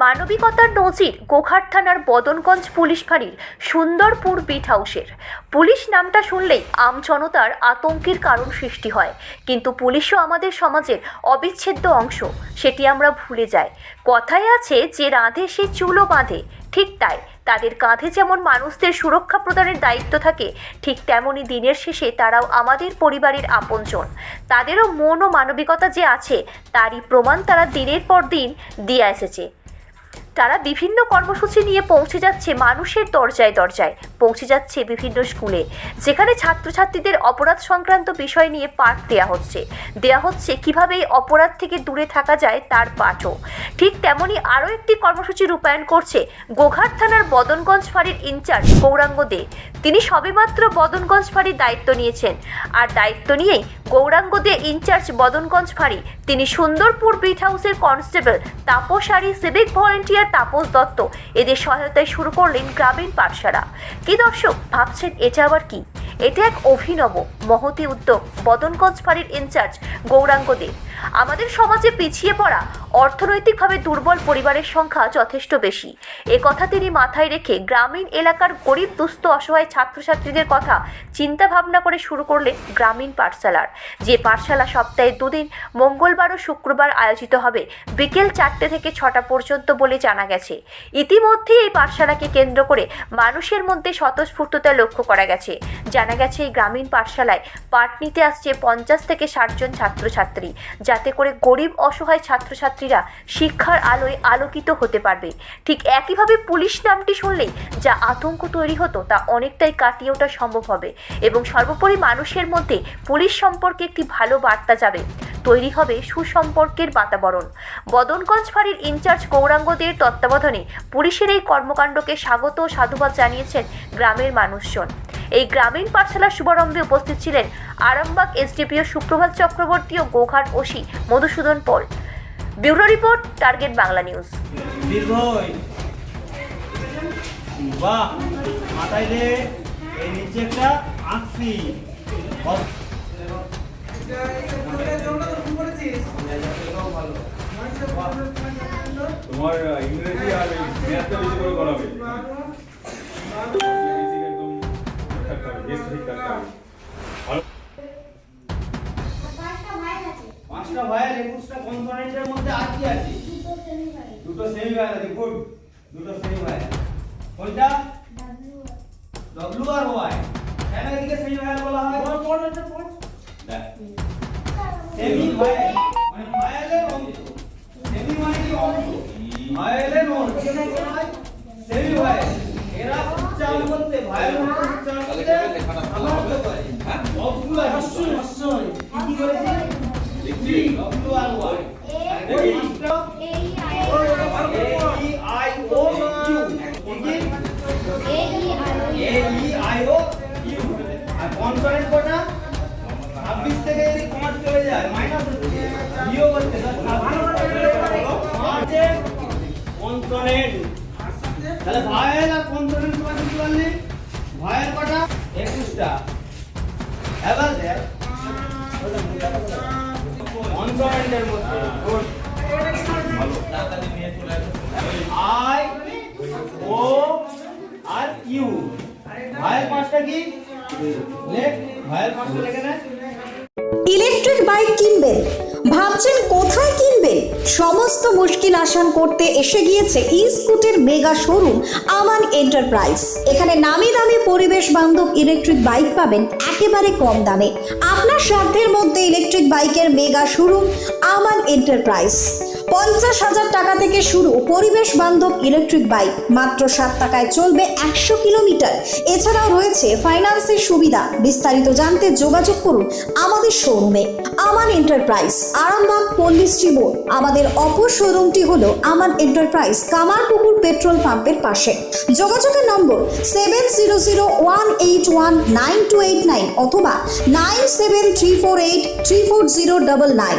মানবিকতার নজির গোঘাট থানার বদনগঞ্জ পুলিশ ফাঁড়ির সুন্দরপুর বিট হাউসের। পুলিশ নামটা শুনলেই আমজনতার আতঙ্কের কারণ সৃষ্টি হয়, কিন্তু পুলিশও আমাদের সমাজের অবিচ্ছেদ্য অংশ, সেটি আমরা ভুলে যাই। কথায় আছে যে রাঁধে সে চুলও বাঁধে, ঠিক তাই তাদের কাঁধে যেমন মানুষদের সুরক্ষা প্রদানের দায়িত্ব থাকে, ঠিক তেমনি দিনের শেষে তারাও আমাদের পরিবারের আপনজন। তাদেরও মন ও মানবিকতা যে আছে তারই প্রমাণ তারা দিনের পর দিন দিয়ে এসেছে। তারা বিভিন্ন কর্মসূচি নিয়ে পৌঁছে যাচ্ছে মানুষের দরজায় দরজায়, পৌঁছে যাচ্ছে বিভিন্ন স্কুলে, যেখানে ছাত্রছাত্রীদের অপরাধ সংক্রান্ত বিষয় নিয়ে পাঠ দেওয়া হচ্ছে কিভাবে এই অপরাধ থেকে দূরে থাকা যায় তার পাঠও। ঠিক তেমনই আরও একটি কর্মসূচি রূপায়ণ করছে গোঘাট থানার বদনগঞ্জ ফাঁড়ির ইনচার্জ গৌরাঙ্গ দে। তিনি সবেমাত্র বদনগঞ্জ ফাঁড়ির দায়িত্ব নিয়েছেন, আর দায়িত্ব নিয়েই গৌরাঙ্গ দে ইনচার্জ বদনগঞ্জ ফাঁড়ি। তিনি সুন্দরপুর বিট হাউসের কনস্টেবল তাপস আরি, সিভিক ভলেন্টিয়ার তাপস দত্ত, এদের সহায়তায় শুরু করলেন গ্রামীণ পাঠশালা। কি দর্শক ভাবছেন এটা আবার কি? এটা এক অভিনব মহতি উদ্যোগ বদনগঞ্জ ফাঁড়ির ইনচার্জ গৌরাঙ্গ দে। আমাদের সমাজে পিছিয়ে পড়া, অর্থনৈতিকভাবে দুর্বল পরিবারের সংখ্যা যথেষ্ট বেশি। এ কথা তিনি মাথায় রেখে গ্রামীণ এলাকার গরিব দুস্থ অসহায় ছাত্রছাত্রীদের কথা চিন্তা ভাবনা করে শুরু করলেন গ্রামীণ পাঠশালার, যে পাঠশালা সপ্তাহে দুদিন মঙ্গলবার ও শুক্রবার আয়োজিত হবে বিকেল 4টে থেকে 6টা পর্যন্ত বলে জানা গেছে। ইতিমধ্যে এই পাঠশালাকে কেন্দ্র করে মানুষের মধ্যে স্বতঃস্ফূর্ততা লক্ষ্য করা গেছে। জানা গেছে এই গ্রামীণ পাঠশালায় পাঠ নিতে আসছে 50 থেকে 60 জন ছাত্রছাত্রী, যাতে করে গরিব অসহায় ছাত্রছাত্রীরা শিক্ষার আলোয় আলোকিত হতে পারবে। ঠিক একইভাবে পুলিশ নামটি শুনলেই যা আতঙ্ক তৈরি হতো তা অনেকটাই কাটিয়ে ওঠা সম্ভব হবে, এবং সর্বোপরি মানুষের মধ্যে পুলিশ সম্পর্কে একটি ভালো বার্তা যাবে, তৈরি হবে সুসম্পর্কের বাতাবরণ। বদনগঞ্জ ফাঁড়ির ইনচার্জ গৌরাঙ্গ দের তত্ত্বাবধানে পুলিশের এই কর্মকাণ্ডকে স্বাগত ও সাধুবাদ জানিয়েছেন গ্রামের মানুষজন। এই গ্রামীণ পাঠশালার শুভারম্ভে উপস্থিত ছিলেন আরামবাগ এসডিপিও সুপ্রভাত চক্রবর্তী ও Goghat OC Madhusudan Pal. Bureau report, Target Bangla News. বাহ, মাথায় দে, এই নিচে একটা আঁকছি। তোমার ইংরেজি আর ম্যাথটা বেশি করে করাবে। পাঁচটা ভাইয়াল 21টা কনসোনেন্টের মধ্যে আর কি আছে? দুটো সেমি ভাইয়াল আছে। গুড, দুটো সেমি ভাইয়াল। কোনটা? ডব্লিউ আর ওয়াই। কেন এদিকে সেমি ভাইয়াল বলা হয়? সেমি ভাইয়াল মানে ভাইয়ালের অংশ। সেমি মানে কি অংশ? ভাইয়ালের অংশ। সেমি ভাইয়াল এরা উচ্চারণ করতে ভাইয়াল উচ্চারণ করতে সামর্থ্য করে। হ্যাঁ, ডব্লিউ আর অবশ্যই কি করেছে? ডব্লিউ আর ওয়াই। এই আই ও ইউ, আর কনসোনেন্ট কোটা 26 থেকে যদি কমাট চলে যায় মাইনাস হচ্ছে, বিয়োগ হচ্ছে, আছে কনসোনেন্ট। তাহলে ভায়েল আর কনসোনেন্ট মানে কি বললি? ভায়েল কোটা 21টা, এবার দেখ কনসোনেন্টের মধ্যে আই ও আর ইউ। ভাইয়ের পাঁচটা কি? লেখ, ভাইয়ের পাঁচটা লেখে না। ইলেকট্রিক বাইক কিনবেন, ভাবছেন কোথায় কিনবেন? সমস্ত মুশকিল আসান করতে এসে গিয়েছে ই-স্কুটের মেগা শোরুম আমান এন্টারপ্রাইজ। এখানে নামি দামি পরিবেশ বান্ধব ইলেকট্রিক বাইক পাবেন একেবারে কম দামে। আপনার সাধ্যের মধ্যে ইলেকট্রিক বাইকের মেগা শোরুম আমান এন্টারপ্রাইজ। 50,000 টাকা থেকে শুরু পরিবেশ বান্ধব ইলেকট্রিক বাইক, মাত্র 7 টাকায় চলবে 100 কিলোমিটার। এছাড়াও রয়েছে ফাইন্যান্সের সুবিধা। বিস্তারিত জানতে যোগাযোগ করুন আমাদের শোরুমে। আমান এন্টারপ্রাইজ, আরামবাগ পল্লী শ্রীবোর। আমাদের অপর শোরুমটি হলো আমান এন্টারপ্রাইজ, কামারপুকুর পেট্রোল পাম্পের পাশে। যোগাযোগের নম্বর 7001819289 অথবা 9734834099।